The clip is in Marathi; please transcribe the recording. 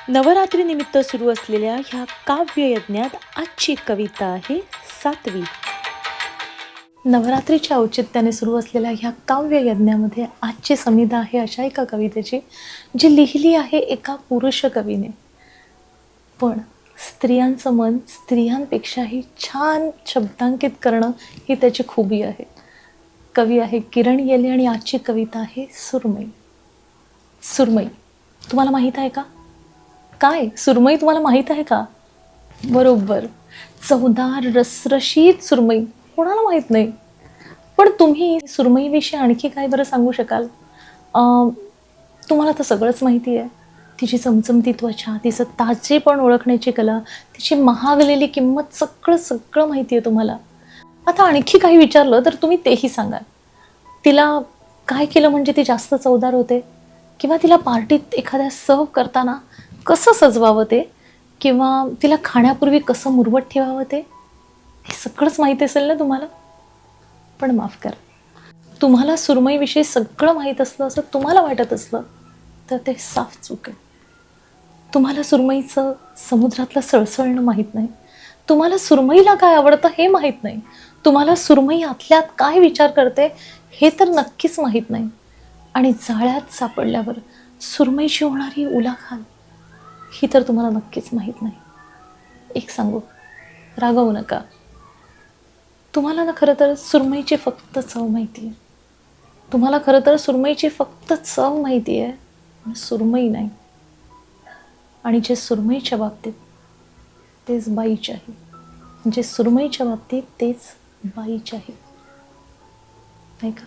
नवरात्रीनिमित्त सुरू असलेल्या ह्या काव्ययज्ञात आजची कविता आहे 7वी. नवरात्रीच्या औचित्याने सुरू असलेल्या ह्या काव्ययज्ञामध्ये आजची समिधा आहे अशा एका कवितेची, जी लिहिली आहे एका पुरुष कवीने. पण स्त्रियांचं मन स्त्रियांपेक्षाही छान शब्दांकित करणं ही त्याची खूबी आहे. कवी आहे किरण येले आणि आजची कविता आहे सुरमई. सुरमई तुम्हाला माहीत आहे का? काय सुरमई तुम्हाला माहीत आहे का? बरोबर, चवदार रसरशीत सुरमई. कोणाला माहीत नाही? पण तुम्ही सुरमईविषयी आणखी काय बरं सांगू शकाल? तुम्हाला तर सगळंच माहिती आहे. तिची चमचमती त्वचा, तिचं ताजेपण ओळखण्याची कला, तिची महागलेली किंमत, सगळं सगळं माहिती आहे तुम्हाला. आता आणखी काही विचारलं तर तुम्ही तेही सांगाल. तिला काय केलं म्हणजे ती जास्त चवदार होते, किंवा तिला पार्टीत एखाद्या सर्व करताना कसं सजवावं ते, किंवा तिला खाण्यापूर्वी कसं मुरवत ठेवावं ते, हे सगळंच माहिती असेल ना तुम्हाला. पण माफ करा, तुम्हाला सुरमईविषयी सगळं माहीत असलं असं तुम्हाला वाटत असलं तर ते साफ चूक आहे. तुम्हाला सुरमईचं समुद्रातलं सळसळणं माहीत नाही. तुम्हाला सुरमईला काय आवडतं हे माहीत नाही. तुम्हाला सुरमई आतल्यात काय विचार करते हे तर नक्कीच माहीत नाही. आणि जाळ्यात सापडल्यावर सुरमईची होणारी उलाढाल ही तर तुम्हाला नक्कीच माहीत नाही. एक सांगू, रागवू नका. तुम्हाला ना खरं तर सुरमईची फक्त चव माहिती आहे. तुम्हाला खरं तर सुरमईची फक्त चव माहिती आहे, पण सुरमई नाही. आणि जे सुरमईच्या बाबतीत तेच बाईचे आहे. जे सुरमईच्या बाबतीत तेच बाईचे आहे, नाही का?